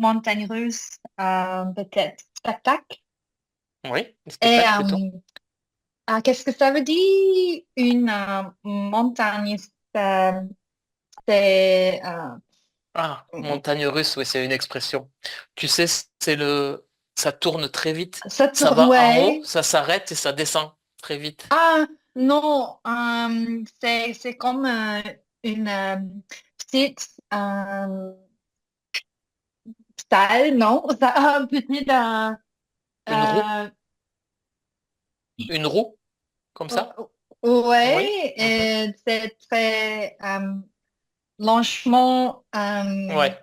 montagne russe, peut-être spectacle. Oui, le Et spectacle plutôt. qu'est-ce que ça veut dire une montagne? C'est Ah, montagne russe, oui, c'est une expression. Tu sais, c'est le, ça tourne très vite. ça Ça tourne, va en haut, ouais. ça s'arrête et ça descend très vite. Ah non, c'est comme une petite salle, non? Ça a un petit Une roue, euh, une roue, comme ça? Oui. ouais, Mhm. et c'est très blanchiment. Ouais.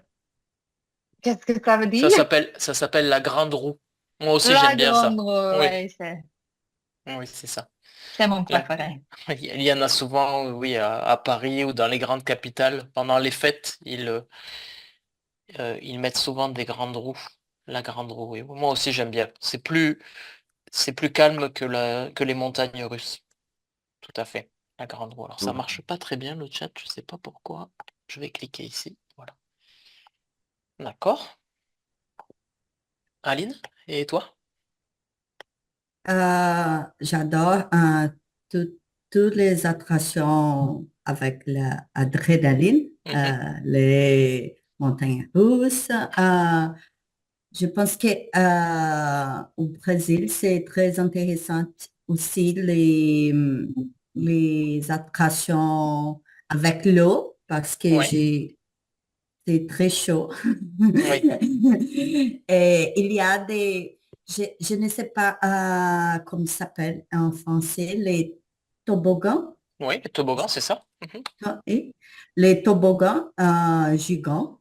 Qu'est-ce que ça veut dire? Ça s'appelle la grande roue. Moi aussi, La j'aime bien grande, ça. Oui, ouais, oui, c'est ça. c'est mon La- préféré. Il y en a souvent, oui, à Paris ou dans les grandes capitales. Pendant les fêtes, ils mettent souvent des grandes roues. La grande roue, oui. Moi aussi, j'aime bien. C'est plus calme que que les montagnes russes. Tout à fait. La grande roue. Alors, ça marche pas très bien, le chat. Je sais pas pourquoi. Je vais cliquer ici. Voilà. D'accord. Aline, et toi? J'adore tout- toutes les attractions avec l'adrénaline, Mhm. les montagnes russes. Je pense que au Brésil, c'est très intéressant aussi les attractions avec l'eau parce que Oui, c'est très chaud. oui, Et il y a je ne sais pas comment ça s'appelle en français, les toboggans. oui. Le toboggan, c'est ça? Mhm. Et les toboggans gigants.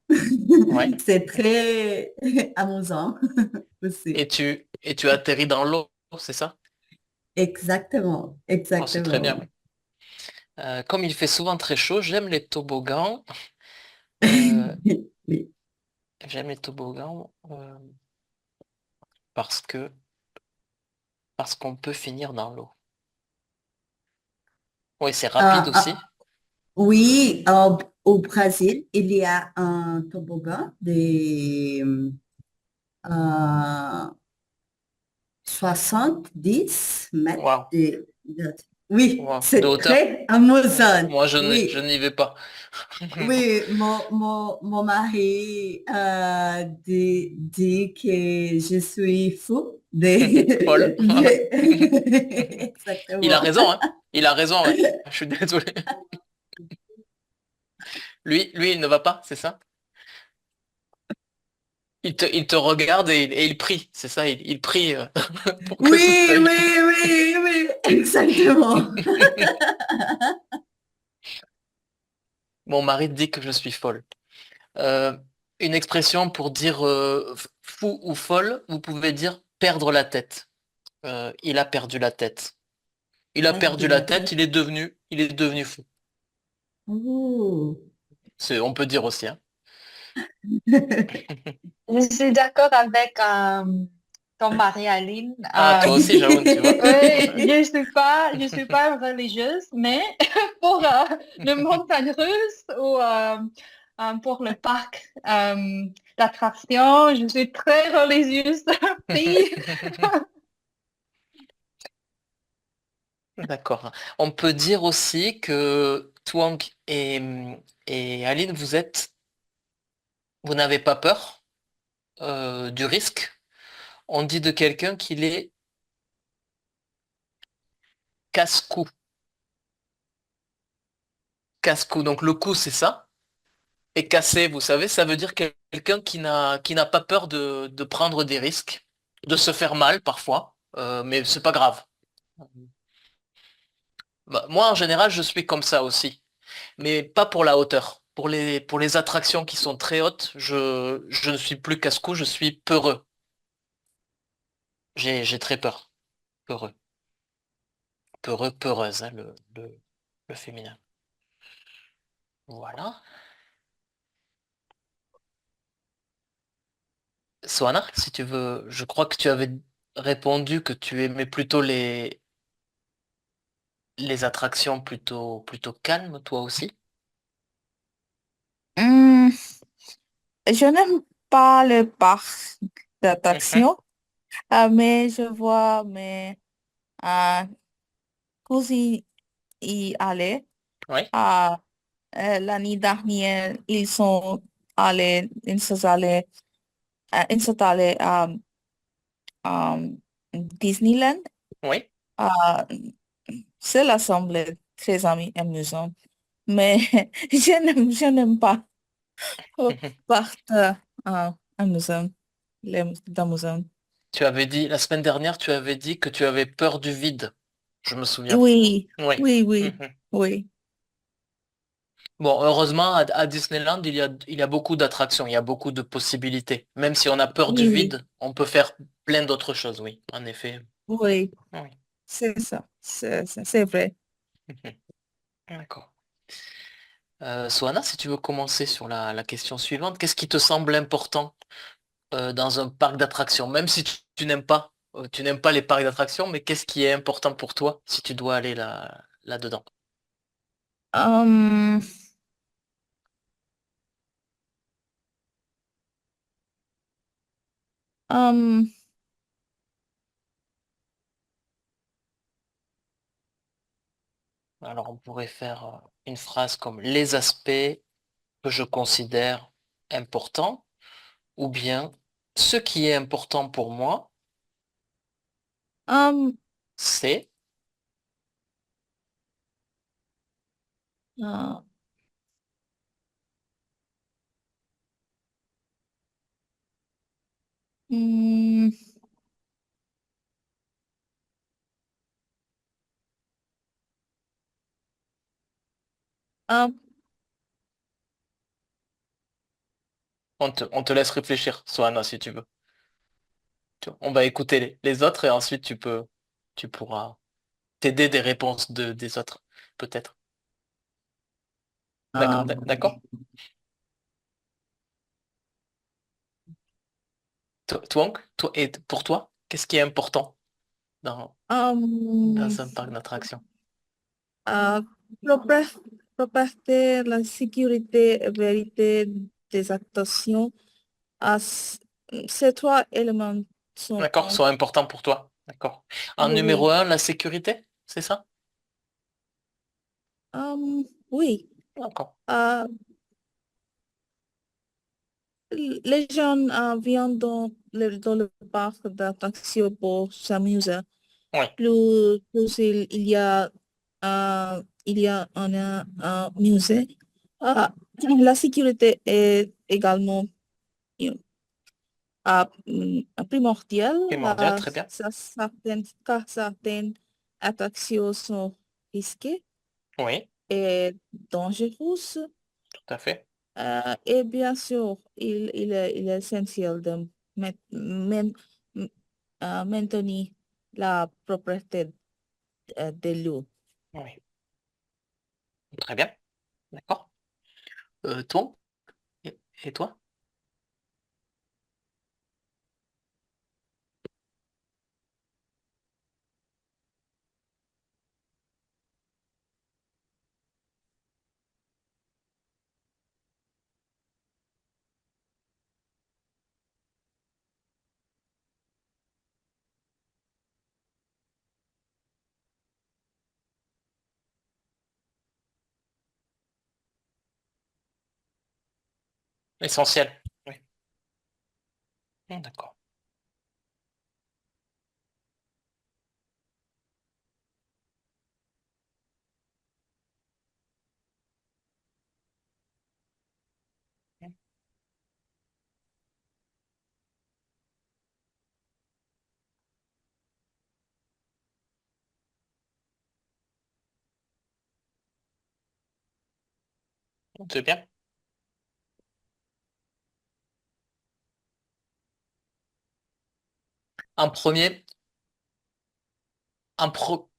Ouais. C'est très amusant aussi. Et tu atterris dans l'eau, c'est ça? Exactement, Oh, c'est très bien. exactement. Oui. Comme il fait souvent très chaud, j'aime les toboggans. Euh, Oui. j'aime les toboggans parce que parce qu'on peut finir dans l'eau. Oui, c'est rapide Euh, euh, aussi. oui, au Brésil, il y a un toboggan de euh, 70 mètres Waouh, Oui, waouh, de c'est hauteur. très amusant. Moi, je Oui, n'y vais pas. oui, mon mari dit que je suis fou Folle. Il a Exactement. raison, hein. Il a raison, ouais. Je suis désolé. Lui, il ne va pas, c'est ça? Il te regarde et il prie, c'est ça? Il prie pour que tout Oui, aille bien. oui, oui, oui, exactement. Mon mari dit que je suis folle. Euh, une expression pour dire fou ou folle, vous pouvez dire perdre la tête. Il a perdu la tête. Il a Perdre perdu la la tête, tête. il est devenu fou. Oh. On peut dire aussi, hein. Je suis d'accord avec ton mari, Aline. Ah, toi aussi, Jaoun, tu vois. Oui, je suis pas religieuse, mais pour le montagne russe ou pour le parc d'attractions, je suis très religieuse. Fille. D'accord. On peut dire aussi que Twang et Aline, vous n'avez pas peur du risque. On dit de quelqu'un qu'il est casse-cou. Casse-cou. Donc le cou, c'est ça. Et cassé, vous savez, ça veut dire quelqu'un qui n'a pas peur de prendre des risques, de se faire mal parfois, mais c'est pas grave. Bah, moi, en général, je suis comme ça aussi, mais pas pour la hauteur. Pour les attractions qui sont très hautes, je ne suis plus casse-cou, je suis peureux. J'ai très peur. Peureux. Peureux, peureuse, hein, le féminin. Voilà. Soana, si tu veux, je crois que tu avais répondu que tu aimais plutôt les attractions plutôt calmes, toi aussi. Hmm, je n'aime. pas le parc Mhm. d'attraction, mais je vois mes euh, cousins y aller. Oui, Euh, L'année dernière, ils sont allés, ils sont allés à Disneyland. oui. Euh, Cela semblait très amusant, mais je n'aime pas partir amusant, d'amusant. Tu avais dit, la semaine dernière, tu avais dit que tu avais peur du vide. Je me souviens. Oui, Oui. oui, oui, Mhm. oui, Bon, heureusement, à Disneyland, il y a beaucoup d'attractions, il y a beaucoup de possibilités. Même si on a peur du oui, oui, vide, on peut faire plein d'autres choses, oui. En effet. oui, Oui. c'est ça, c'est vrai. Mhm. D'accord. Soana, si tu veux commencer sur la question suivante, qu'est-ce qui te semble important dans un parc d'attractions? Même si tu n'aimes pas les parcs d'attractions, mais qu'est-ce qui est important pour toi si tu dois aller là-dedans? Hum, hum, Alors, on pourrait faire une phrase comme les aspects que je considère importants, ou bien ce qui est important pour moi, hum, c'est, euh, hum, hum, on te laisse réfléchir, Soana, si tu veux. On va écouter les autres et ensuite tu pourras t'aider des réponses des autres, peut-être. D'accord, d'accord. Et pour toi, qu'est-ce qui est important dans, hum, dans un parc d'attractions? euh, propre- propreté, la sécurité et vérité des actuations. Ces trois éléments sont, D'accord, sont importants pour toi. D'accord. En numéro oui, un, la sécurité, c'est ça? oui. D'accord. Euh, les gens viennent dans le parc d'attractions pour s'amuser. Oui, Plus il y a un musée. Ah, la sécurité est également primordiale, primordial, très bien. car certaines attractions sont risquées Oui, et dangereuses. tout à fait. Et bien sûr, il est essentiel de maintenir la propriété des lieux. Oui, très bien. D'accord. Toi? Et toi? Essentiel. Oui. D'accord. C'est bien. En premier, en pro...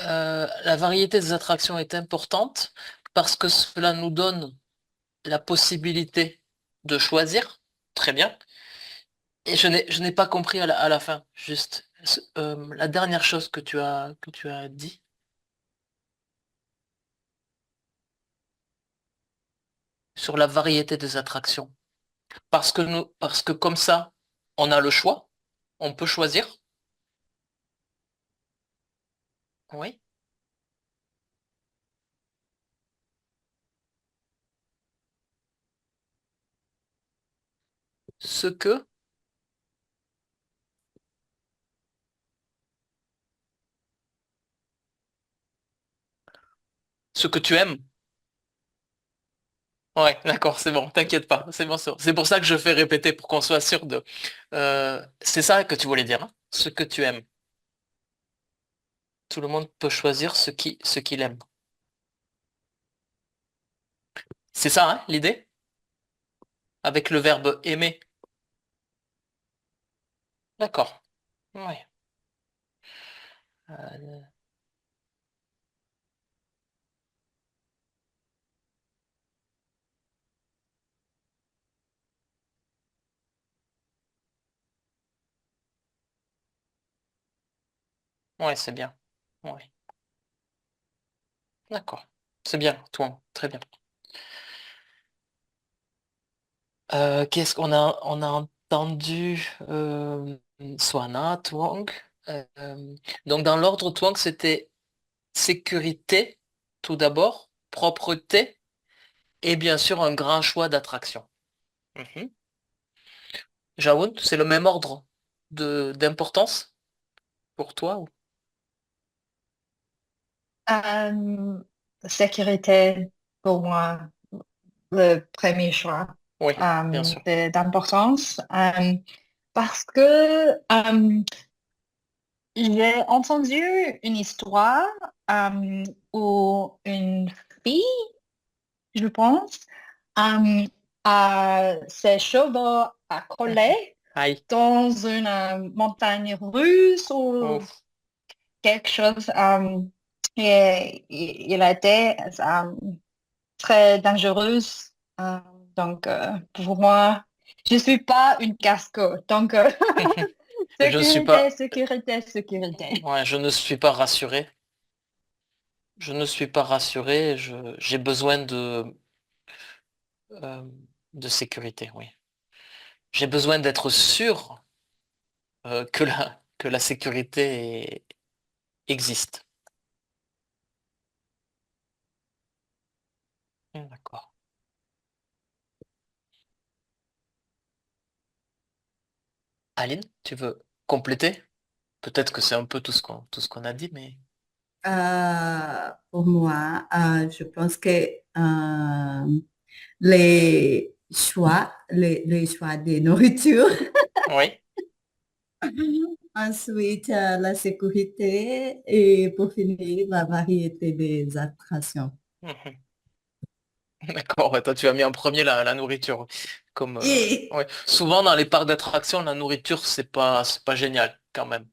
La variété des attractions est importante parce que cela nous donne la possibilité de choisir. Très bien. Et je n'ai pas compris à la fin, juste la dernière chose que tu as dit. Sur la variété des attractions. Parce que comme ça, on a le choix, on peut choisir. Oui. Ce que, ce que tu aimes. Ouais, d'accord, c'est bon, t'inquiète pas, c'est bon, c'est pour ça que je fais répéter pour qu'on soit sûr de. C'est ça que tu voulais dire, hein, ce que tu aimes. Tout le monde peut choisir ce qu'il aime. C'est ça, hein, l'idée? Avec le verbe aimer. D'accord. Ouais. Euh, ouais, c'est bien. Ouais. D'accord. C'est bien, toi, très bien. Qu'est-ce qu'on a, on a entendu Swana, Twang. Donc dans l'ordre Twang, c'était sécurité, tout d'abord, propreté et bien sûr un grand choix d'attractions. Mhm. Jaoun, c'est le même ordre d'importance pour toi ou... Euh, sécurité, pour moi, le premier choix Oui, bien sûr. d'importance. Parce que j'ai entendu une histoire où une fille, je pense, euh, a ses cheveux à Mhm. coller Aïe. dans une montagne russe ou Ouf. quelque chose. Et il a été très dangereux. Euh, donc, pour moi, je suis pas une casco. Donc, Je ne suis sécurité, pas, sécurité, sécurité. ouais, je ne suis pas rassuré. Je ne suis pas rassuré. J'ai besoin euh, de sécurité, oui. J'ai besoin d'être sûr que la sécurité existe. D'accord. Aline, tu veux compléter? Peut-être que c'est un peu tout ce qu'on a dit, mais Pour moi, je pense que les choix de nourriture, oui. ensuite la sécurité et pour finir, la variété des attractions. Mhm. D'accord, ouais, toi tu as mis en premier la nourriture. Comme Et ouais. Souvent dans les parcs d'attractions, la nourriture, c'est pas génial quand même.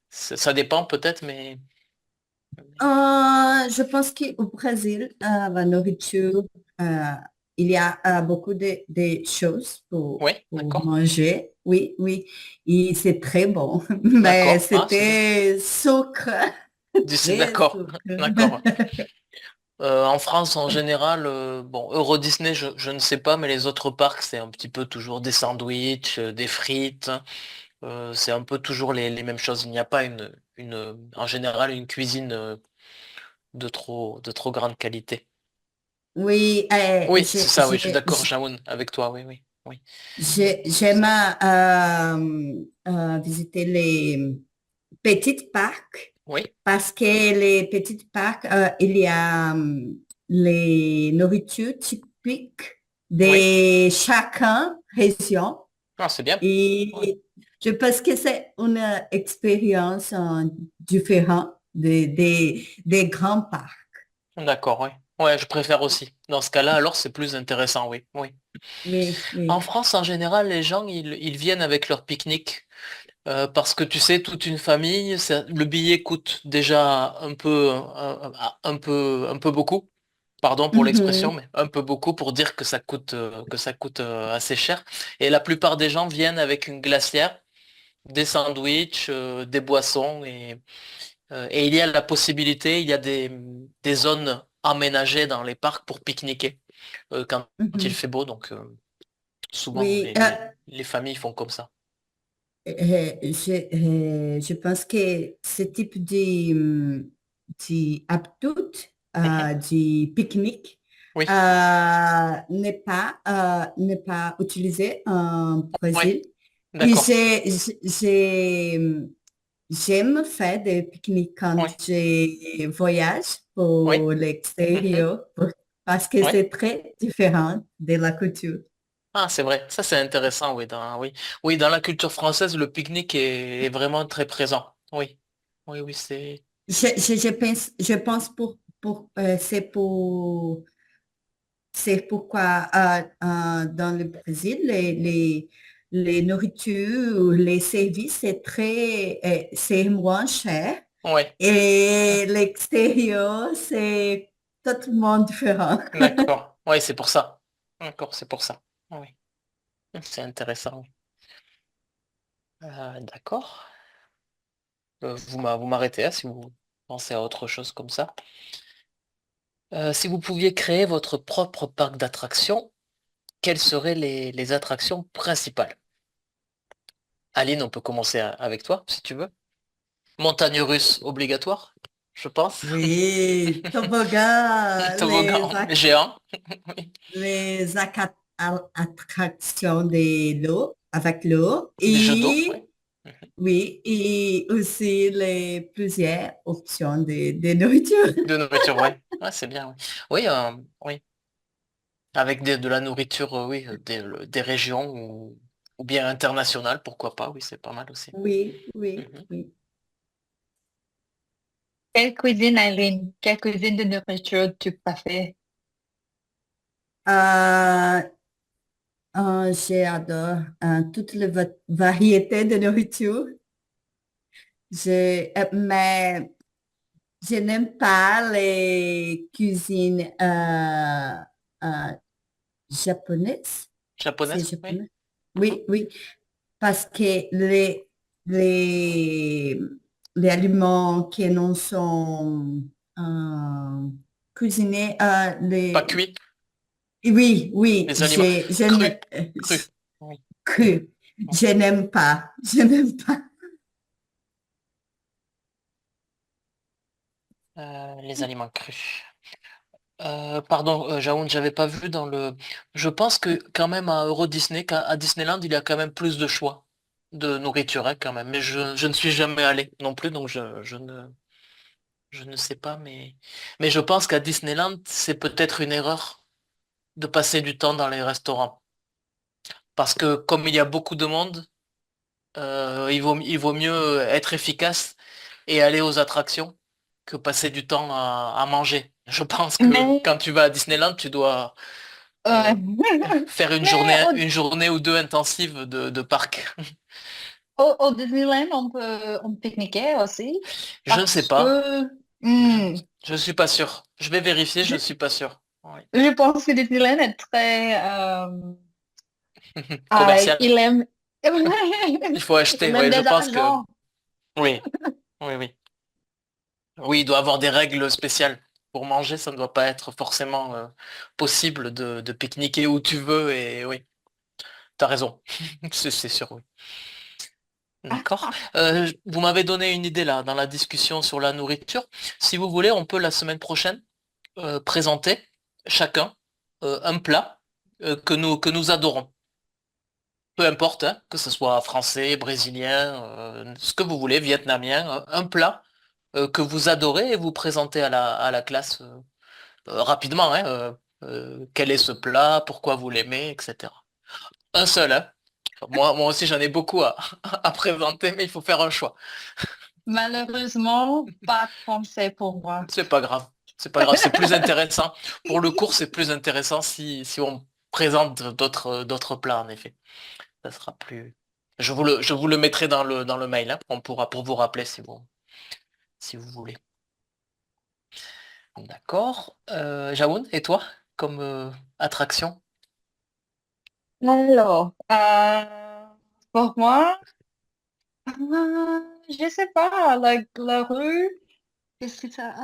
Ça dépend peut-être, mais je pense qu'au Brésil, la nourriture, euh, il y a beaucoup de choses oui, pour d'accord. manger. Oui, oui, et c'est très bon, mais D'accord. Ah, c'est bien. c'était sucre, très D'accord. sucre. D'accord. En France, en général, bon, Euro Disney, je ne sais pas, mais les autres parcs, c'est un petit peu toujours des sandwichs, des frites. C'est un peu toujours les mêmes choses. Il n'y a pas en général, une cuisine de trop grande qualité. Oui, Oui, c'est ça, oui, je suis d'accord, Jaoun, avec toi, oui, oui, oui. j'aime visiter les petits parcs Oui, parce que les petits parcs, il y a les nourritures typiques oui. de chacun région Ah, c'est bien. Ouais. et je pense que c'est une expérience différente des grands parcs. D'accord, oui. Ouais, je préfère aussi. Dans ce cas-là, alors c'est plus intéressant, oui, oui. Oui, En oui. France, en général, les gens, ils viennent avec leur pique-nique. Parce que tu sais, toute une famille, le billet coûte déjà un peu beaucoup. Pardon pour l'expression, Mhm, mais un peu beaucoup pour dire que ça coûte assez cher. Et la plupart des gens viennent avec une glacière, des sandwichs, des boissons et il y a la possibilité, il y a des zones aménagées dans les parcs pour pique-niquer quand il mhm. fait beau. Donc souvent Oui, les familles font comme ça. je pense que ce type de habitude, Mhm. du pique-nique, Oui, n'est pas utilisé en oui, Brésil. Et d'accord. j'aime faire des pique-niques quand Oui, je voyage oui, pour Mhm. l'extérieur, parce que oui. c'est très différent de la culture. Ah, c'est vrai. Ça, c'est intéressant, oui. Oui, dans la culture française, le pique-nique est vraiment très présent. Oui, oui, oui, c'est. Je pense c'est pourquoi dans le Brésil, les nourritures, les services, c'est moins cher Oui, et l'extérieur, c'est totalement différent. d'accord. Oui, c'est pour ça. D'accord, c'est pour ça. Oui, c'est intéressant. D'accord. Vous m'arrêtez hein, si vous pensez à autre chose comme ça. Si vous pouviez créer votre propre parc d'attractions, quelles seraient les attractions principales? Aline, on peut commencer avec toi, si tu veux. Montagne russe obligatoire, je pense. Oui, toboggan, Toboggan géant. Oui. attractions de l'eau, avec l'eau Des jeux d'eau, oui. et oui, et aussi les plusieurs options de nourriture. De nourriture, ouais. Ouais, c'est bien, oui. Oui, oui. Avec de la nourriture, oui, des régions ou bien internationales, pourquoi pas, oui, c'est pas mal aussi. Oui, oui, Mhm. oui. Quelle cuisine, Eileen? Quelle cuisine de nourriture tu préfères? Euh, j'adore toutes les variétés de nourriture. Mais je n'aime pas les cuisines euh, japonaises. C'est Japonaise, oui. japonais? Mhm. Oui, oui. Parce que les, les aliments qui non sont cuisinés, Pas cuit, oui, oui, les aliments crus, crus. Oui. que Oui. je n'aime pas. Je n'aime pas. Les aliments crus. Pardon, Jaoun, j'avais pas vu dans le. Je pense que quand même à Euro Disney, à Disneyland, il y a quand même plus de choix de nourriture, hein, quand même. Mais je ne suis jamais allé non plus, donc je ne sais pas. Mais je pense qu'à Disneyland, c'est peut-être une erreur de passer du temps dans les restaurants. Parce que comme il y a beaucoup de monde, il vaut mieux être efficace et aller aux attractions que passer du temps à manger. Je pense que Mais, quand tu vas à Disneyland, tu dois euh, euh, faire mais une journée ou deux intensive de parc. au Disneyland, on peut pique-niquer aussi Je ne sais parce pas. que Je hmm, je suis pas sûr. Je vais vérifier, je je, suis pas sûr. Oui. je pense que Disneyland est très... Commercial. il aime... Il faut acheter. il aime Oui, je des pense que argents. oui. Oui, oui. Oui, il doit avoir des règles spéciales. Pour manger, ça ne doit pas être forcément possible de pique-niquer où tu veux. Et oui, t'as raison. C'est sûr, oui. D'accord. Vous m'avez donné une idée là dans la discussion sur la nourriture. Si vous voulez, on peut la semaine prochaine présenter chacun un plat que nous adorons. Peu importe, hein, que ce soit français, brésilien, ce que vous voulez, vietnamien, un plat que vous adorez et vous présentez à la classe rapidement. Hein, quel est ce plat, pourquoi vous l'aimez, etc. Un seul, hein. Moi aussi j'en ai beaucoup à présenter, mais il faut faire un choix. Malheureusement, pas de français pour moi. C'est pas grave. C'est pas grave, c'est plus intéressant. Pour le cours, c'est plus intéressant si on présente d'autres plats, en effet. Ça sera Je vous le mettrai dans le mail, hein. On pourra pour vous rappeler si vous voulez. D'accord. Jaoun, et toi, comme attraction? Alors, pour moi, je sais pas, la rue, qu'est-ce que ça,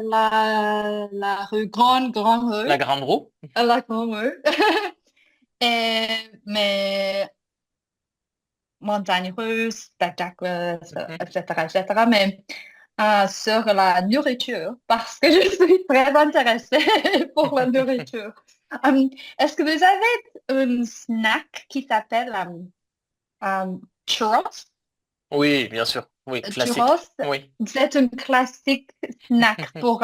la rue, grande La rue, grande roue? la grande rue, et, mais montagne russe, spectacle, etc., etc., mais sur la nourriture, parce que je suis très intéressée pour la nourriture. Est-ce que vous avez un snack qui s'appelle churros? Oui, bien sûr. Oui, Churros, classique. Oui. c'est un classique snack pour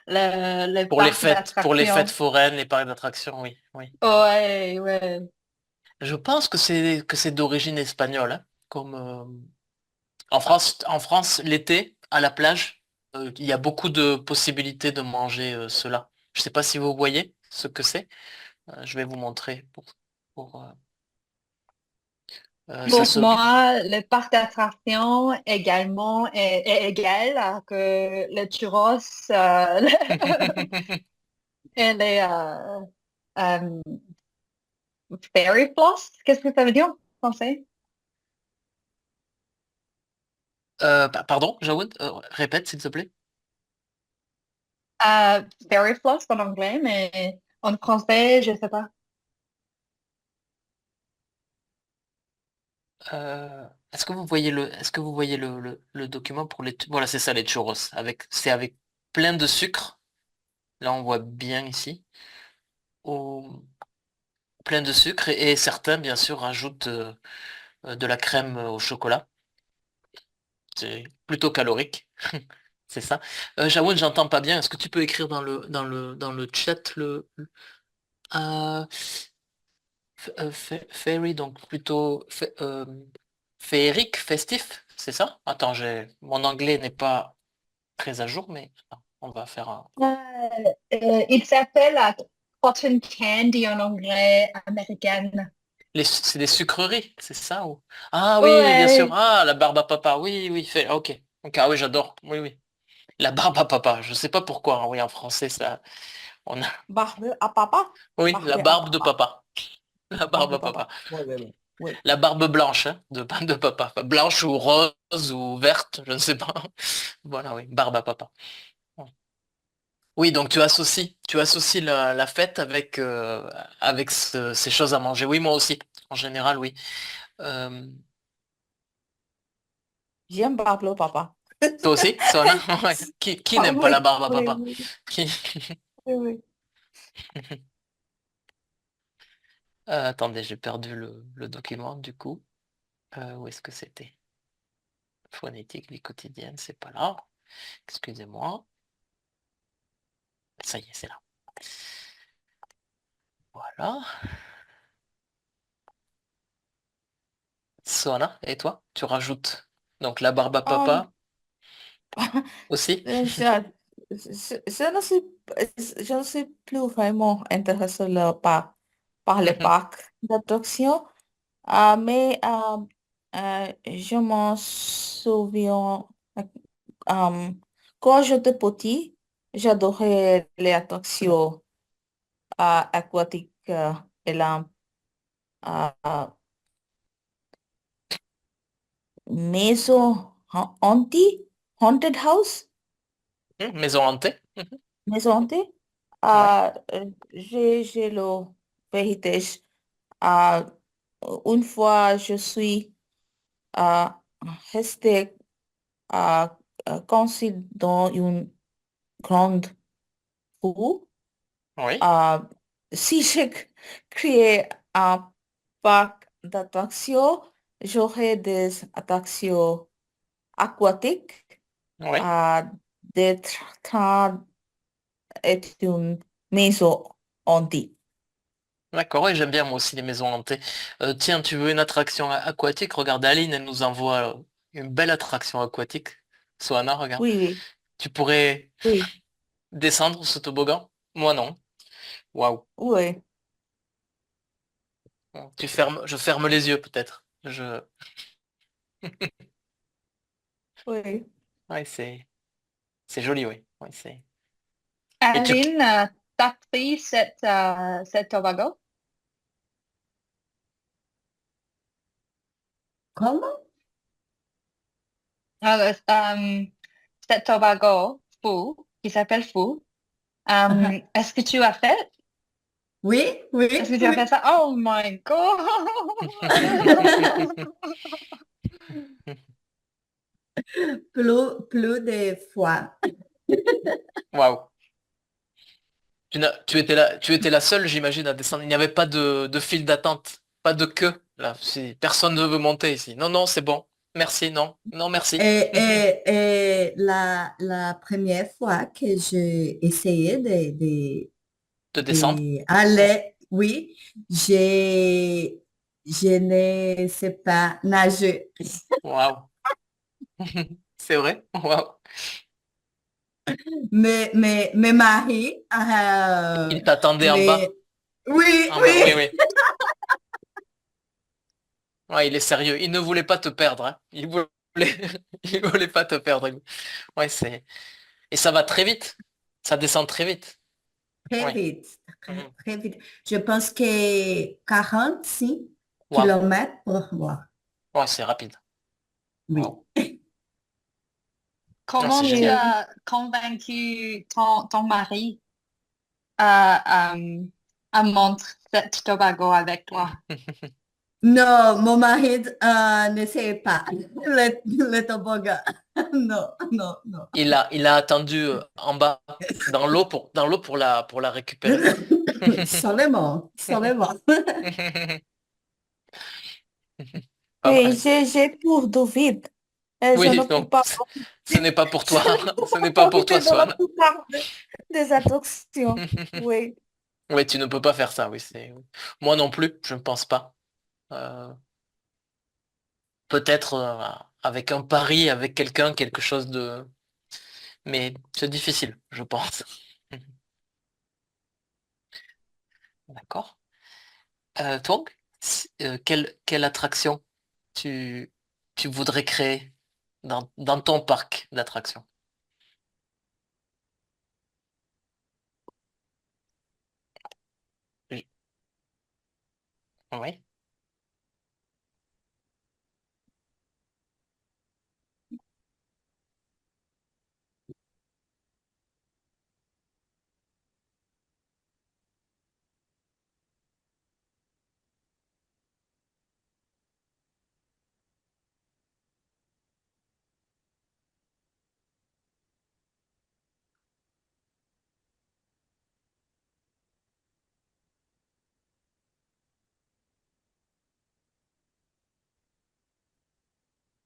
le parc Pour les fêtes d'attractions. foraines, les parcs d'attractions, oui, oui. Ouais, ouais. Je pense que c'est d'origine espagnole, hein. Comme en France, l'été, à la plage, il y a beaucoup de possibilités de manger cela. Je ne sais pas si vous voyez ce que c'est. Je vais vous montrer pour, ça Pour se. moi, le parc d'attractions également est égal que le churros et les fairy floss. Qu'est-ce que ça veut dire en français? Pardon, Jawoud, répète s'il te plaît. Fairy floss en anglais, mais en français, je sais pas. Est-ce que vous voyez le document pour voilà, c'est ça les churros. C'est avec plein de sucre. Là, on voit bien ici. Au- Plein de sucre et certains, bien sûr, rajoutent de la crème au chocolat. C'est plutôt calorique. C'est ça. Jawoun, j'entends pas bien. Est-ce que tu peux écrire dans le chat euh, fairy, donc plutôt féerique, festif, c'est ça? Attends, mon anglais n'est pas très à jour, mais attends, on va faire un. Il s'appelle cotton candy en anglais américaine. C'est des sucreries, c'est ça ou. Ah oui, oui, bien sûr. Ouais. Ah, la barbe à papa. Oui, oui, ok. Ok, ah oui, j'adore. Oui, oui. La barbe à papa. Je sais pas pourquoi, hein. Oui, en français, ça. On a. Barbe à papa? Oui, la Barbe à barbe de papa. papa. La barbe Barbe à à papa. papa. Oui, oui, oui. Oui. La barbe blanche, hein, de papa. Enfin, blanche ou rose ou verte, je ne sais pas. Voilà, oui, barbe à papa. Oui, donc tu associes la fête avec ces choses à manger. Oui, moi aussi, en général, oui. Euh, J'aime barbe au papa. Toi aussi, Sona? Ouais. Qui Ah, n'aime pas la oui, barbe à oui, papa? oui, Qui... oui, oui. Attendez, j'ai perdu le document du coup. Où est-ce que c'était? Phonétique, vie quotidienne, c'est pas là. Excusez-moi. Ça y est, c'est là. Voilà. Sona, et toi? Tu rajoutes donc la barbe à Um, papa aussi? je, je ne suis plus vraiment intéressée par les parcs d'attraction, mais je m'en souviens euh, quand j'étais petit, j'adorais les attractions aquatiques et la euh, maison haunted house, Maison hantée? maison hantée. Ouais. J'ai le héritage. Euh, une fois, je suis euh, restée euh, coincée dans une grande roue. Oui. Euh, si je créais un parc d'attractions, j'aurais des attractions aquatiques, Oui. euh, des trains et une maison hantée. D'accord, oui, j'aime bien moi aussi les maisons hantées. Tiens, tu veux une attraction aquatique? Regarde, Aline, elle nous envoie une belle attraction aquatique. Soana, regarde. Oui, oui, Tu pourrais oui, descendre ce toboggan? Moi non. Waouh. oui. Je ferme les yeux peut-être. Je... Oui. Ouais, c'est joli, oui. Ouais, Et tu... Aline, t'as pris cette Tobago? Comment? Euh, euh, cette Tobago fou, qui s'appelle Fou. Uh-huh. Est-ce que tu as fait? Oui, Est-ce oui, que tu as fait oui. ça? Oh my God! Plus de fois. Waouh. Tu étais la seule, j'imagine, à descendre. Il n'y avait pas de file d'attente, pas de queue. Là, personne ne veut monter ici. Non, non, c'est bon. Merci, non. Non, merci. Et la première fois que j'ai essayé De descendre. aller, oui, je ne sais pas nager. Waouh. C'est vrai? Waouh. Mes maris, Il t'attendait en bas. les, oui, En bas, oui, oui, oui. Ouais, il est sérieux. Il ne voulait pas te perdre, hein. Il voulait pas te perdre. Ouais, et ça va très vite. Ça descend très vite. très Ouais. vite, Mhm. très vite. Je pense que 46 Waouh. kilomètres par heure. Ouais, c'est rapide. Oui. Waouh. Non, c'est Comment tu génial. Oui. as convaincu ton mari à, à monter cette Tobago avec toi? Non, mon mari ne sait pas le toboggan. Non, non, non. Il a attendu en bas dans l'eau pour la récupérer. Seulement, seulement. Pas Oui, mal. j'ai pour David. Je ne Oui, peux non, pas ce n'est pas pour toi. je ne peux Ce pas n'est pas pour toi, profiter de la Swan. plupart des attractions. Oui. Oui, tu ne peux pas faire ça, oui, moi non plus, je ne pense pas. Euh, Peut-être avec un pari, avec quelqu'un, quelque chose de. Mais c'est difficile, je pense. D'accord. Donc, quelle attraction tu, tu voudrais créer dans ton parc d'attractions? Oui. Oui.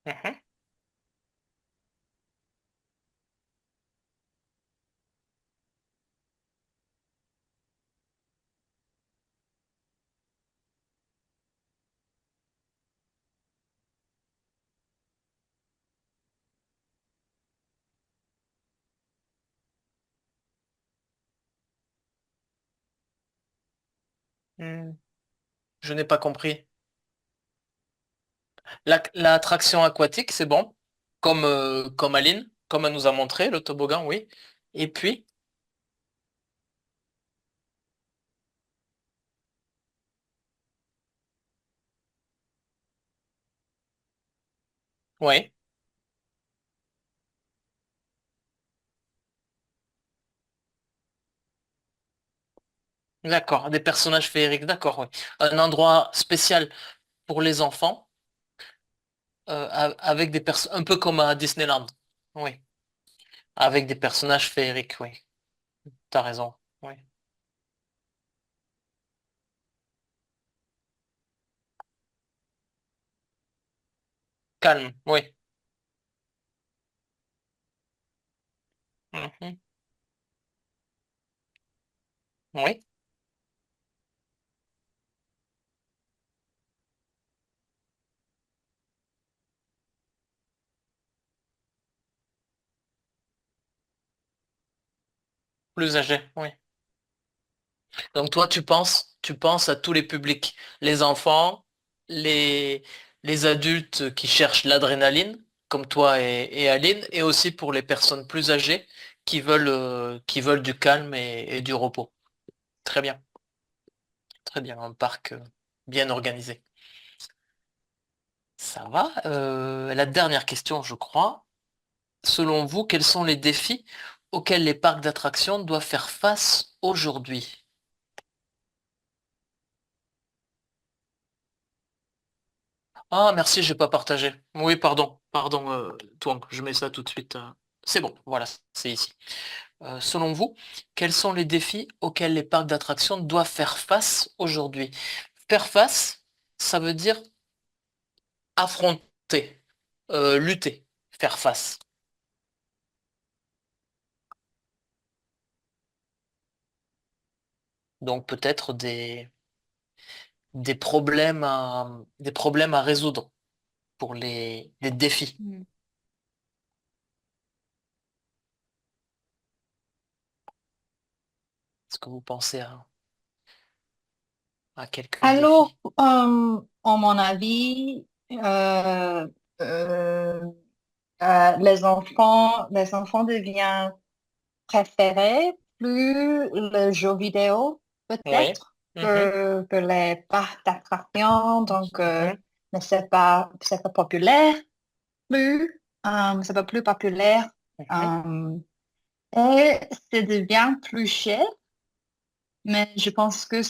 Mhm. Hmm, je n'ai pas compris. L'attraction aquatique, c'est bon, comme Aline, comme elle nous a montré, le toboggan, oui. Et puis, oui, d'accord, des personnages féeriques, d'accord, oui. Un endroit spécial pour les enfants, avec des personnes, un peu comme à Disneyland, oui, avec des personnages féeriques, oui, t'as raison, oui. Calme, oui. Mhm. Oui, plus âgé, oui. Donc toi, tu penses à tous les publics, les enfants, les, les adultes qui cherchent l'adrénaline, comme toi et Aline, et aussi pour les personnes plus âgées qui veulent du calme et du repos. Très bien, un parc bien organisé. Ça va. La dernière question, je crois. Selon vous, quels sont les défis auxquels les parcs d'attractions doivent faire face aujourd'hui? Ah, merci, j'ai pas partagé. Oui, pardon, Twang, je mets ça tout de suite. C'est bon, voilà, c'est ici. Selon vous, quels sont les défis auxquels les parcs d'attractions doivent faire face aujourd'hui? Faire face, ça veut dire affronter, lutter, faire face. Donc peut-être des problèmes à résoudre pour les défis. Mm. Est-ce que vous pensez à quelques Alors, défis? en mon avis, les enfants deviennent préférés plus le jeu vidéo, Oui. peut-être, Mhm, que les parcs d'attractions. Donc, mhm, mais c'est pas populaire plus, c'est pas plus populaire. mhm. euh, et ça devient plus cher, mais je pense que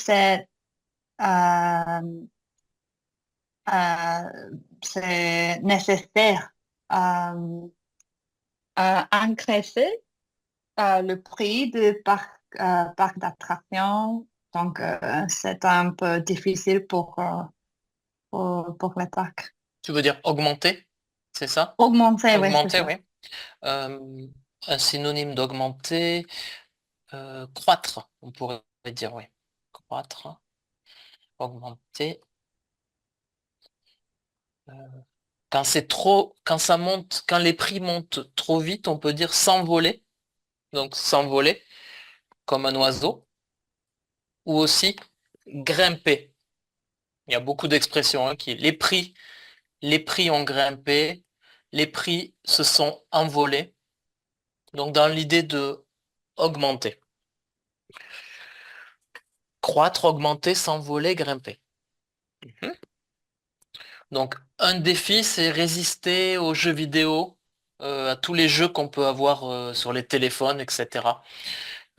euh, c'est nécessaire euh, engraisser le prix de parc d'attraction. Donc, c'est un peu difficile pour les parcs. Tu veux dire augmenter, c'est ça? Augmenter, oui, c'est Augmenter, ça. oui. Euh, un synonyme d'augmenter, croître, on pourrait dire, oui. Croître, augmenter. Quand c'est trop, quand ça monte, quand les prix montent trop vite, on peut dire s'envoler, donc s'envoler comme un oiseau, ou aussi grimper. Il y a beaucoup d'expressions hein, les prix ont grimpé, les prix se sont envolés. Donc dans l'idée de augmenter, croître, augmenter, s'envoler, grimper. Mhm. Donc un défi, c'est résister aux jeux vidéo, à tous les jeux qu'on peut avoir sur les téléphones, etc.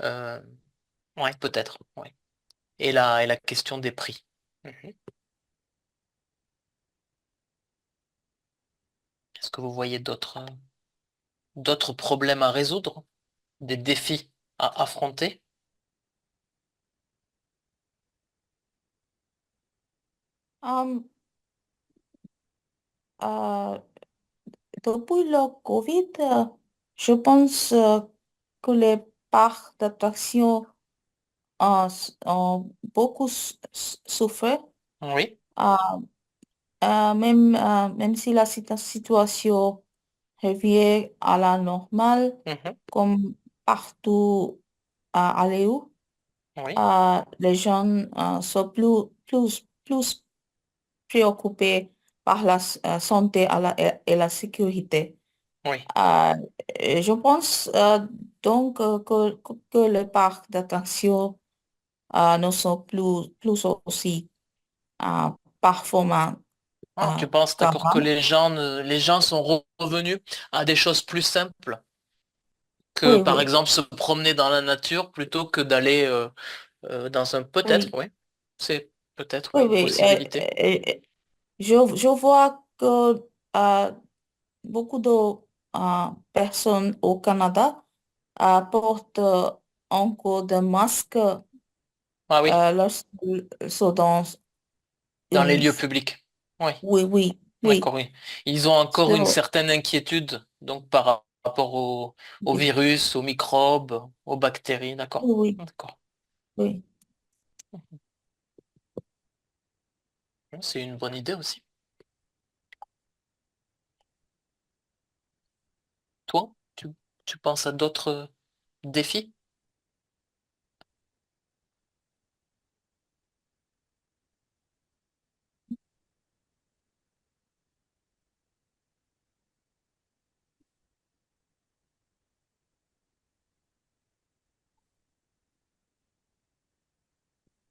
Euh, ouais, peut-être. Ouais. Et la question des prix. Mhm. Est-ce que vous voyez d'autres problèmes à résoudre, des défis à affronter? Um, euh, Depuis le COVID, je pense que les parcs d'attractions ont beaucoup souffert, Oui. euh, même si la situation revient à la normale, Mhm. comme partout à Léo, Oui. les gens sont plus préoccupés par la santé et la sécurité. Oui. Euh, et je pense donc que les parcs d'attraction ne sont plus aussi euh, performants Ah, tu penses, d'accord, que qu'avant. les gens sont revenus à des choses plus simples que, Oui, par oui, exemple, se promener dans la nature plutôt que d'aller dans un peut-être, oui, oui. C'est peut-être, oui, oui, une oui. possibilité. Je vois que euh, beaucoup de personnes au Canada portent encore des masques Ah oui, lorsqu'ils sont dans dans les une... lieux publics. Oui, Oui, oui, oui. d'accord, oui. Ils ont encore une So, certaine inquiétude, donc par rapport au oui, virus, aux microbes, aux bactéries, d'accord. oui, D'accord. oui. C'est une bonne idée aussi. Toi, tu penses à d'autres défis?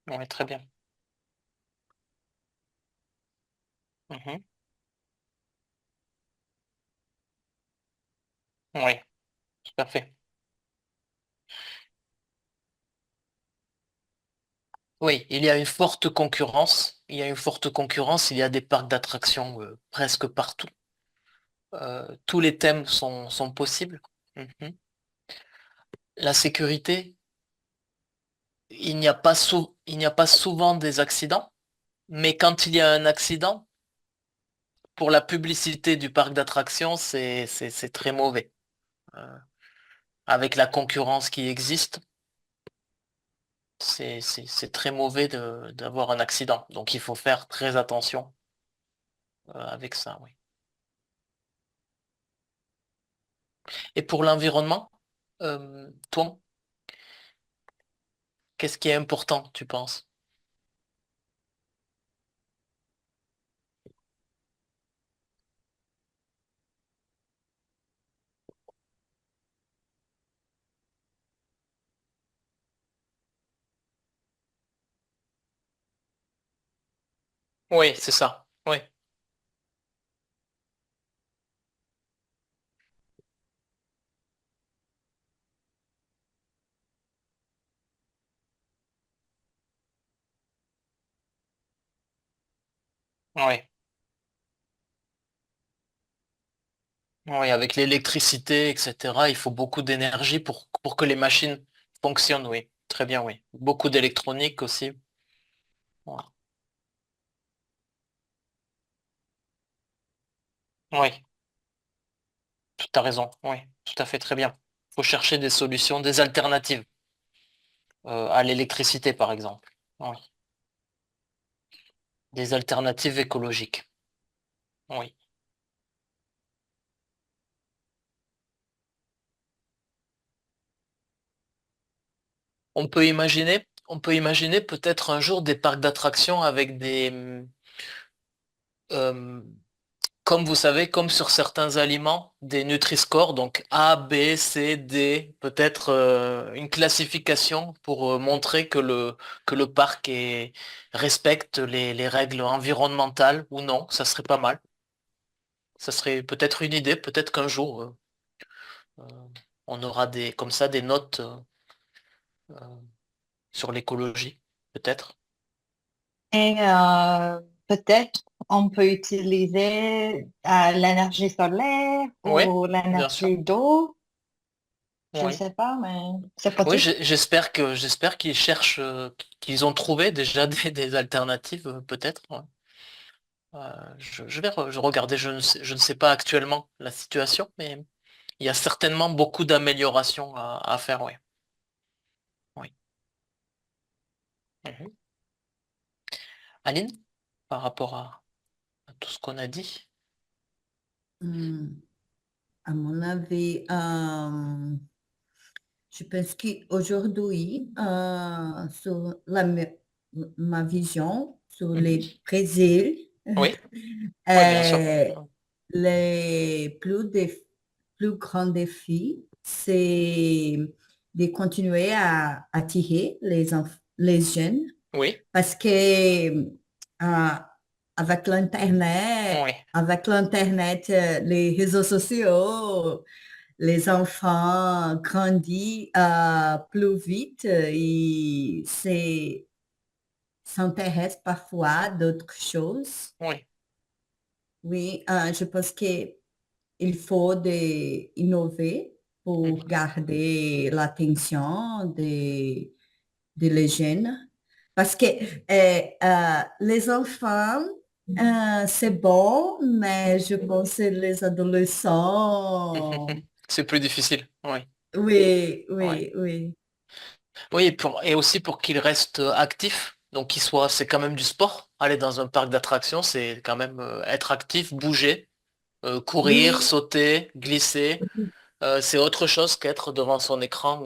Oui, très bien. Mhm. Oui, tout à fait. Oui, il y a une forte concurrence. Il y a une forte concurrence. Il y a des parcs d'attractions presque partout. Tous les thèmes sont possibles. Mhm. La sécurité, il n'y a pas souvent des accidents, mais quand il y a un accident, pour la publicité du parc d'attractions, c'est très mauvais. Euh, avec la concurrence qui existe, c'est très mauvais d'avoir un accident. Donc il faut faire très attention avec ça, oui. Et pour l'environnement, toi, qu'est-ce qui est important, tu penses? Oui, c'est ça. Oui, oui. Oui, avec l'électricité, etc., il faut beaucoup d'énergie pour que les machines fonctionnent, oui. Très bien, oui. Beaucoup d'électronique aussi. Ouais. Oui, tu as raison. Oui, tout à fait, très bien. Il faut chercher des solutions, des alternatives à l'électricité, par exemple. Oui. Des alternatives écologiques. Oui. On peut imaginer peut-être un jour des parcs d'attractions avec euh, comme vous savez, comme sur certains aliments, des Nutri-Score, donc A, B, C, D, peut-être une classification pour montrer que le parc respecte les règles environnementales ou non, ça serait pas mal. Ça serait peut-être une idée, peut-être qu'un jour euh, on aura comme ça des notes euh, sur l'écologie, peut-être. Et peut-être on peut utiliser l'énergie solaire Oui, ou bien sûr. l'énergie d'eau. Je ne Oui. sais pas, mais c'est Oui, possible. j'espère qu'ils cherchent, qu'ils ont trouvé déjà des alternatives, peut-être. Ouais. Je regarder, je ne sais pas actuellement la situation, mais il y a certainement beaucoup d'améliorations à faire, oui. Oui. Mhm. Aline, par rapport à tout ce qu'on a dit. Hmm, à mon avis, je pense qu'aujourd'hui, sur ma vision sur Mhm. les Brésil, Oui, oui, bien sûr. euh, les plus grands défis, c'est de continuer à attirer les jeunes Oui, parce que euh, oui, avec l'Internet, les réseaux sociaux, les enfants grandissent plus vite et s'intéressent parfois à d'autres choses. oui. Oui, je pense qu'il faut innover pour Mhm. garder l'attention des les jeunes. Parce que les enfants, c'est bon, mais je pense que les adolescents, C'est plus difficile, oui. oui, Ouais. oui, oui. Oui, et aussi pour qu'ils restent actifs, donc c'est quand même du sport. Aller dans un parc d'attractions, c'est quand même être actif, bouger, courir, Oui, sauter, glisser. C'est autre chose qu'être devant son écran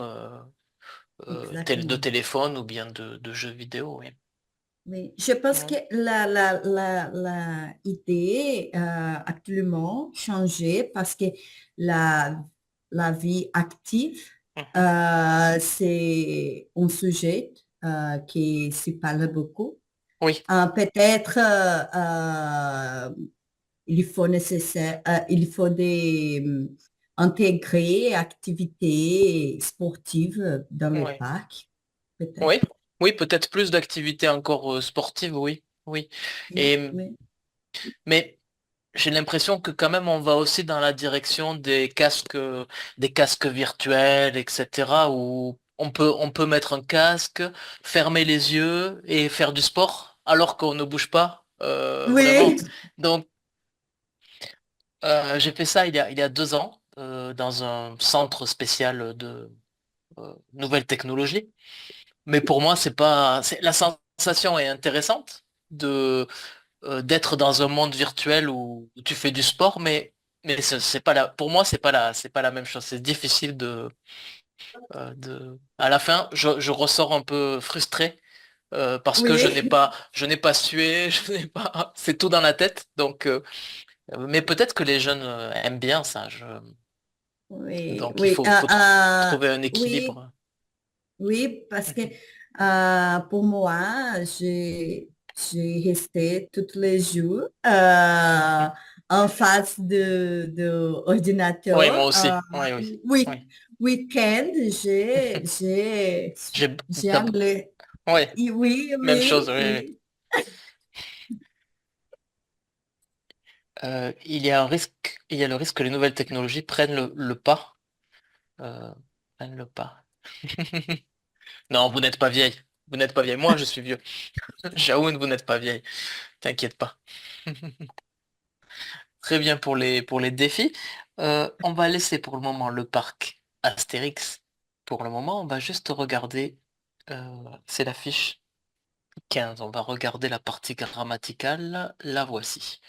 de exactement. téléphone ou bien de jeux vidéo, oui. Oui, je pense que Ouais. la idée actuellement changé parce que la, la vie active, Mhm. c'est un sujet. qui s'y parle beaucoup. Oui, Peut-être il faut intégrer activités sportives dans le oui, parc, peut-être. oui, oui, peut-être plus d'activités encore sportives, oui, oui. Oui, Et, oui, mais j'ai l'impression que quand même on va aussi dans la direction des casques virtuels, etc., où on peut mettre un casque, fermer les yeux et faire du sport alors qu'on ne bouge pas, vraiment. oui, Donc, j'ai fait ça il y a 2 ans dans un centre spécial de nouvelles technologies. Mais pour moi, la sensation est intéressante d'être dans un monde virtuel où tu fais du sport, mais c'est pas pour moi, c'est pas la même chose. C'est difficile à la fin, je ressors un peu frustré parce que oui, je n'ai pas sué, je n'ai pas, c'est tout dans la tête. Donc, mais peut-être que les jeunes aiment bien ça. oui, Donc, oui, faut trouver un oui, équilibre. oui, parce que pour moi, j'ai resté tous les jours en face de Oui, moi ordinateur. aussi. Oui, oui, Oui, oui. week-end, J'ai, j'ai t'as- allé. ouais, Oui, même chose. oui, Oui, oui. oui. Il y a le risque que les nouvelles technologies prennent le pas. euh, prennent le pas. Non, vous n'êtes pas vieille. Vous n'êtes pas vieille. Moi, je suis vieux. Jaoun, vous n'êtes pas vieille. T'inquiète pas. Très bien pour les défis. On va laisser pour le moment le parc Astérix. Pour le moment, on va juste regarder. C'est la fiche 15. On va regarder la partie grammaticale. La voici.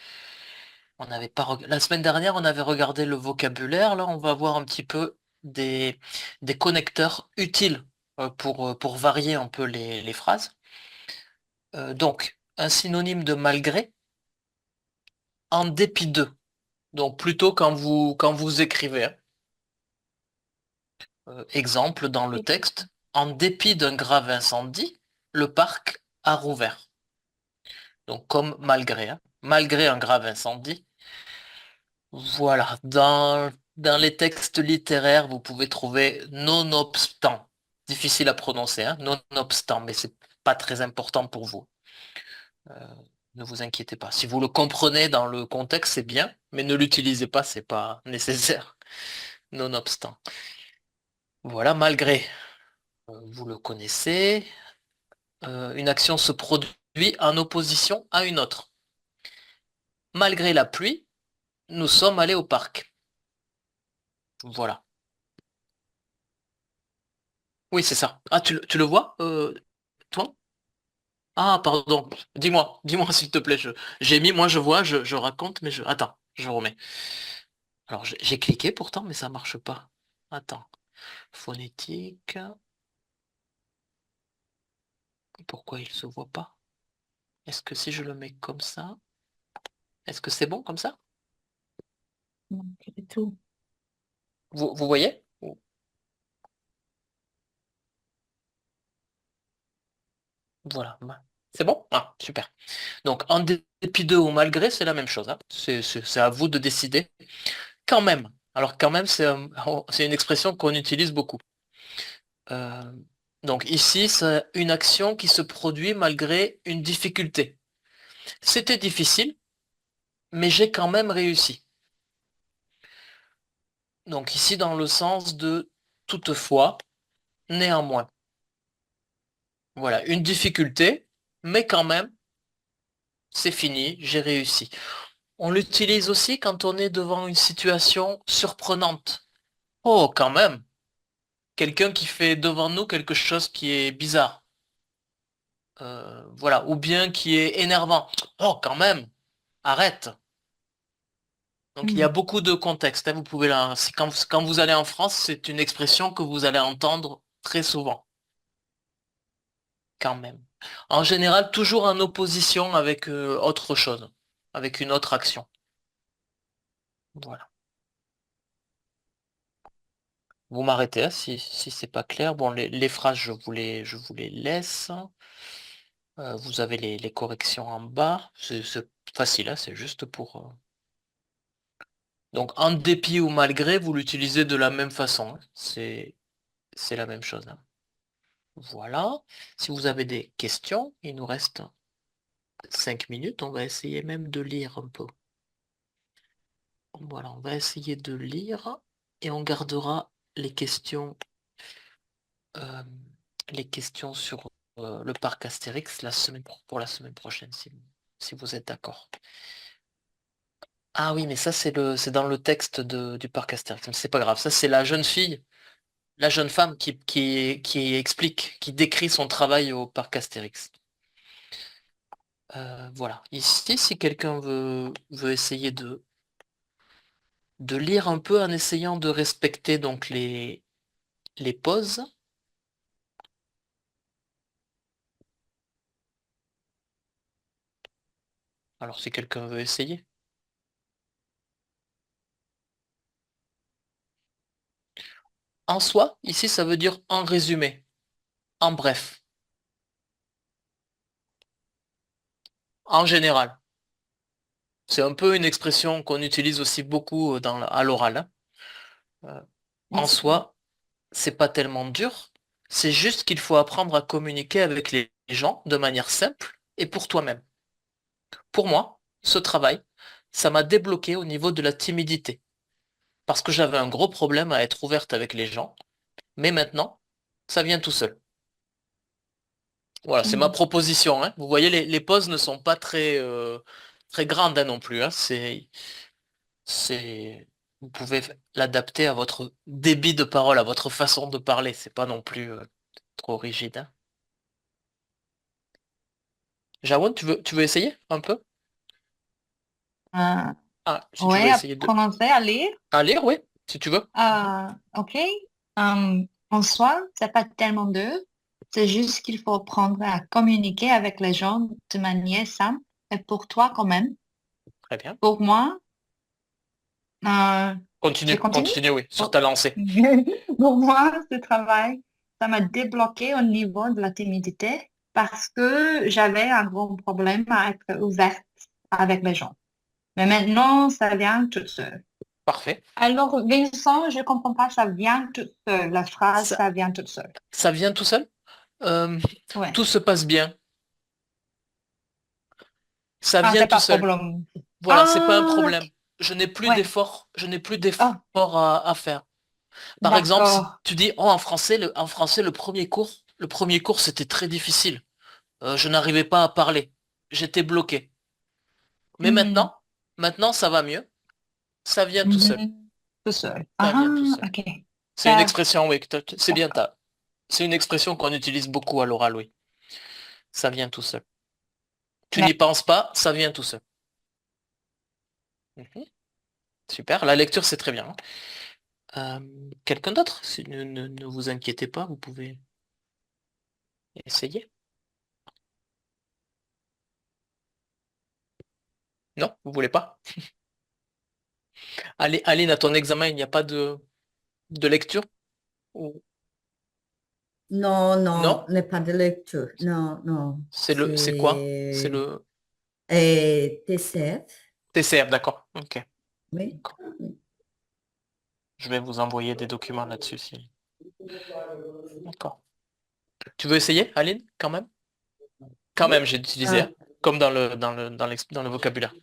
On n'avait pas La semaine dernière, on avait regardé le vocabulaire. Là, on va voir un petit peu des connecteurs utiles pour varier un peu les phrases. Donc, un synonyme de malgré, en dépit de. Donc, plutôt quand vous écrivez, hein. Exemple dans le texte, en dépit d'un grave incendie, le parc a rouvert. Donc, comme malgré, hein. Malgré un grave incendie, voilà, dans les textes littéraires, vous pouvez trouver nonobstant. Difficile à prononcer, hein, nonobstant, mais c'est pas très important pour vous. Euh, ne vous inquiétez pas. Si vous le comprenez dans le contexte, c'est bien, mais ne l'utilisez pas, c'est pas nécessaire. Nonobstant. Voilà, malgré, vous le connaissez, une action se produit en opposition à une autre. Malgré la pluie, nous sommes allés au parc. Voilà. Oui, c'est ça. Ah, tu le vois, toi? Ah, pardon. Dis-moi s'il te plaît. J'ai mis, moi je vois, je raconte, mais attends, je remets. Alors j'ai cliqué pourtant, mais ça marche pas. Attends. Phonétique. Pourquoi il se voit pas? Est-ce que si je le mets comme ça, est-ce que c'est bon comme ça? Non, pas du tout. Vous voyez? Voilà. C'est bon? Ah, super. Donc en dépit de ou malgré, c'est la même chose, hein. C'est à vous de décider. Quand même. Alors quand même, c'est une expression qu'on utilise beaucoup. Euh, donc ici, c'est une action qui se produit malgré une difficulté. C'était difficile, mais j'ai quand même réussi. Donc ici, dans le sens de toutefois, néanmoins. Voilà, une difficulté, mais quand même, c'est fini, j'ai réussi. On l'utilise aussi quand on est devant une situation surprenante. Oh, quand même, quelqu'un qui fait devant nous quelque chose qui est bizarre. Voilà, ou bien qui est énervant. Oh, quand même, arrête. Donc il y a Hmm. beaucoup de contextes, hein. Vous pouvez quand vous allez en France, c'est une expression que vous allez entendre très souvent, quand même. En général, toujours en opposition avec autre chose, avec une autre action. Voilà. Vous m'arrêtez hein, si c'est pas clair. Bon, les phrases, je vous les laisse. Vous avez les corrections en bas. C'est facile, hein, c'est juste pour... Donc, en dépit ou malgré, vous l'utilisez de la même façon, hein. C'est la même chose, hein. Voilà. Si vous avez des questions, il nous reste 5 minutes. On va essayer même de lire un peu. Voilà, on va essayer de lire et on gardera euh, les questions sur le parc Astérix pour la semaine prochaine, si vous êtes d'accord. Ah oui, mais ça c'est dans le texte du parc Astérix. Mais c'est pas grave, ça c'est la jeune fille, la jeune femme qui explique, qui décrit son travail au parc Astérix. Voilà. Ici, si quelqu'un veut essayer de lire un peu en essayant de respecter donc les pauses. Alors si quelqu'un veut essayer. En soi, ici ça veut dire en résumé, en bref, en général. C'est un peu une expression qu'on utilise aussi beaucoup à l'oral, hein. En soi, c'est pas tellement dur, c'est juste qu'il faut apprendre à communiquer avec les gens de manière simple et pour toi-même. Pour moi, ce travail, ça m'a débloqué au niveau de la timidité, parce que j'avais un gros problème à être ouverte avec les gens, mais maintenant, ça vient tout seul. Voilà, c'est ma proposition, hein. Vous voyez, les pauses ne sont pas très grandes hein, non plus, hein. Vous pouvez l'adapter à votre débit de parole, à votre façon de parler. C'est pas non plus trop rigide, hein. Jawan, tu veux essayer un peu? Euh, Ah, si tu veux ouais, à essayer de... commencer à lire. À lire, oui, si tu veux. Ok. En soi, c'est pas tellement dur. C'est juste qu'il faut apprendre à communiquer avec les gens de manière simple. Et pour toi, quand même. Très bien. Pour moi, je continue? Continue, oui, sur Oh. ta lancée. Pour moi, ce travail, ça m'a débloqué au niveau de la timidité parce que j'avais un gros problème à être ouverte avec les gens. Mais maintenant, ça vient tout seul. Parfait. Alors, Vincent, je comprends pas, ça vient tout seul. La phrase, Ça, ça vient tout seul. ça vient tout seul? Euh, Ouais. tout se passe bien. Ça Ah, vient c'est tout pas seul. problème. Voilà, c'est pas un Ah, problème. ouais. Je n'ai plus Ah, d'efforts à faire. Par exemple, si d'accord. tu dis, oh, en français, le premier cours, c'était très difficile. Je n'arrivais pas à parler. J'étais bloqué. Mais Mhm. maintenant, ça va mieux. Ça vient tout seul. Mhm. Tout seul. Ça Ah, vient tout seul. ok. C'est une Ça, expression, oui, c'est bien d'accord. c'est une expression qu'on utilise beaucoup à l'oral, oui. Ça vient tout seul. Tu Mais, n'y penses pas, ça vient tout seul. Mhm. Super. La lecture, c'est très bien, hein. Quelqu'un d'autre? Ne vous inquiétez pas, vous pouvez essayer. Non, vous voulez pas? Allez, Aline, à ton examen, il n'y a pas de lecture? Ou... Non, non, Non? n'est pas de lecture. Non, non. C'est quoi? C'est C'est le TCF. TCF, d'accord. Ok. Oui. D'accord. Je vais vous envoyer des documents là-dessus. D'accord. Tu veux essayer, Aline, quand même? Quand Oui. même, j'ai utilisé, Ah. hein, comme dans le vocabulaire.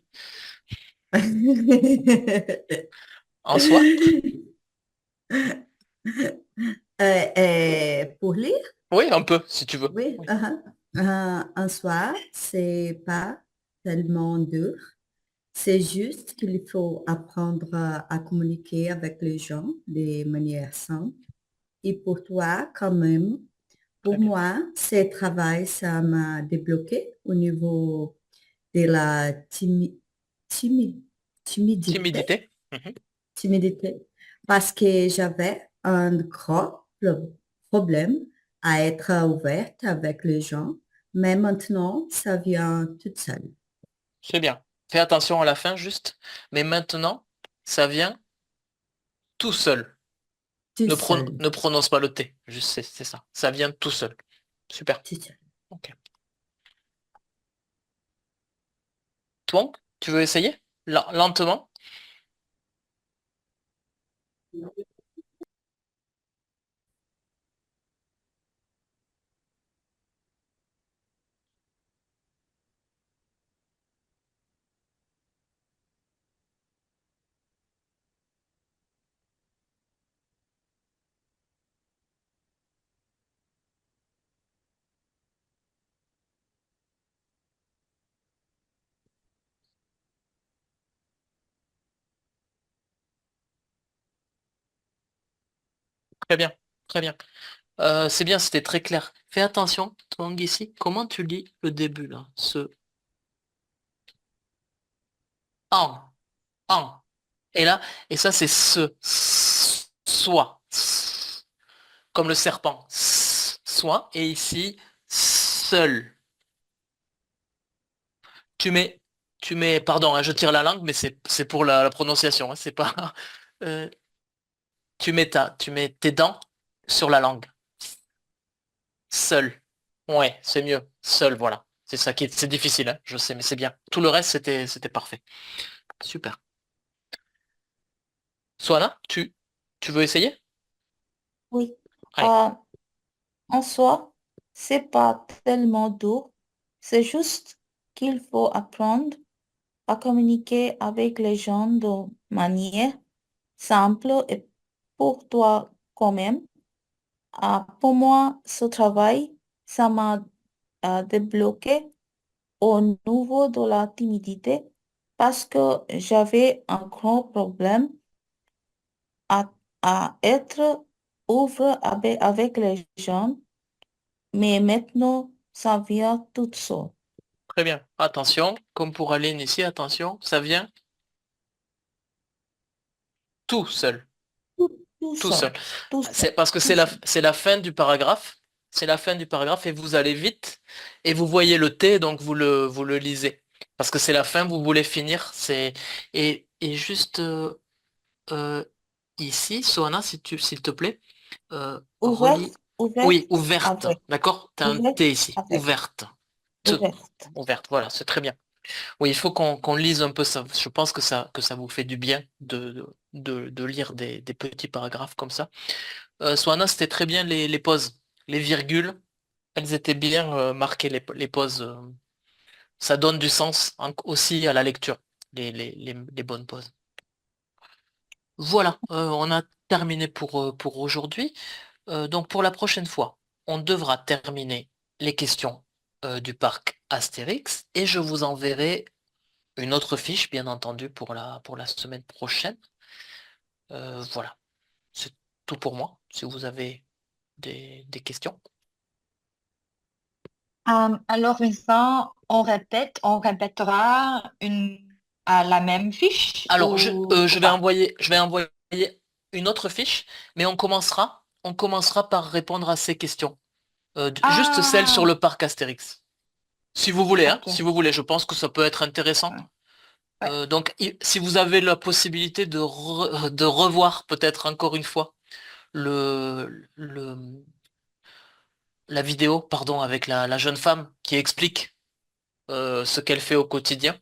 En soi? Pour lire, Oui, un peu, si tu veux. oui. Oui. En soi, c'est pas tellement dur. C'est juste qu'il faut apprendre à communiquer avec les gens de manière simple. Et pour toi, quand même, Très pour bien. moi, ce travail, ça m'a débloqué au niveau de la timidité, Timidité. Mhm. timidité, parce que j'avais un gros problème à être ouverte avec les gens, mais maintenant, ça vient toute seule. C'est bien. Fais attention à la fin, juste. Mais maintenant, ça vient tout seul. Tout Ne, seul. ne prononce pas le T, juste c'est ça. Ça vient tout seul. Super. Tout seul. Ok. Toi, tu veux essayer? Lentement? Très bien, très bien. C'est bien, c'était très clair. Fais attention, Twang ici, comment tu lis le début là? Ce en, en. Et là, et ça c'est soit, comme le serpent, soit, et ici, seul. Tu mets, pardon, hein, je tire la langue, mais c'est pour la prononciation, hein, c'est pas. euh, tu mets tes dents sur la langue. Seul. Ouais, c'est mieux. Seul, voilà. C'est ça c'est difficile, hein, je sais, mais c'est bien. Tout le reste, c'était parfait. Super. Swana, tu veux essayer? Oui. Allez. Euh, En soi, c'est pas tellement dur. C'est juste qu'il faut apprendre à communiquer avec les gens de manière simple et pour toi quand même. Pour moi, ce travail, ça m'a débloqué au niveau de la timidité parce que j'avais un grand problème à, à être ouvert avec les gens, mais maintenant, ça vient tout seul. Très bien. Attention, comme pour Aline ici, attention, ça vient tout seul. Tout Tout seul, seul. tout seul, C'est parce que tout seul. c'est la fin du paragraphe. C'est la fin du paragraphe et vous allez vite et vous voyez le T, donc vous le lisez. Parce que c'est la fin, vous voulez finir. Et juste euh, ici, Soana, si s'il te plaît, relis. Ouverte, ouverte, Oui, ouverte. avec, D'accord? T'as un ouverte, T ici. avec, Ouverte. ouverte. Ouverte, voilà, c'est très bien. Oui, il faut qu'on lise un peu ça. Je pense que ça vous fait du bien de lire des petits paragraphes comme ça. Swana, c'était très bien les pauses. Les virgules, elles étaient bien marquées, les pauses. Ça donne du sens aussi à la lecture, les bonnes pauses. Voilà, on a terminé pour aujourd'hui. Donc pour la prochaine fois, on devra terminer les questions du parc Astérix et je vous enverrai une autre fiche, bien entendu, pour la semaine prochaine. Voilà, c'est tout pour moi. Si vous avez des questions. Alors, Vincent, on répétera la même fiche Alors, ou pas? je vais envoyer une autre fiche, mais on commencera par répondre à ces questions. Juste celle sur Ah, le parc Astérix. Si vous voulez, hein, ok. si vous voulez, je pense que ça peut être intéressant. Ouais. Ouais. Donc, si vous avez la possibilité de revoir peut-être encore une fois le, la vidéo, pardon, avec la jeune femme qui explique ce qu'elle fait au quotidien.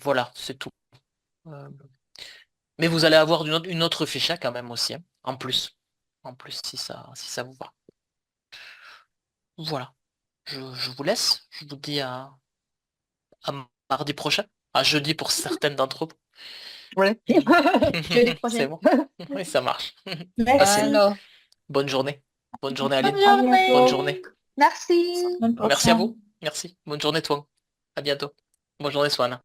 Voilà, c'est tout. Euh, mais vous allez avoir une autre fiche hein, quand même aussi, hein, en plus si ça vous va. Voilà, je vous laisse. Je vous dis à mardi prochain, à jeudi pour certaines d'entre vous. Ouais. Jeudi C'est prochain. bon. Oui, ça marche. Passez Merci. Alors, bonne journée. Bonne journée, bonne Aline. À Bonne bientôt. journée. journée. Merci. Semaine Merci à prochaine. vous. Merci. Bonne journée, toi. À bientôt. Bonne journée, Swan.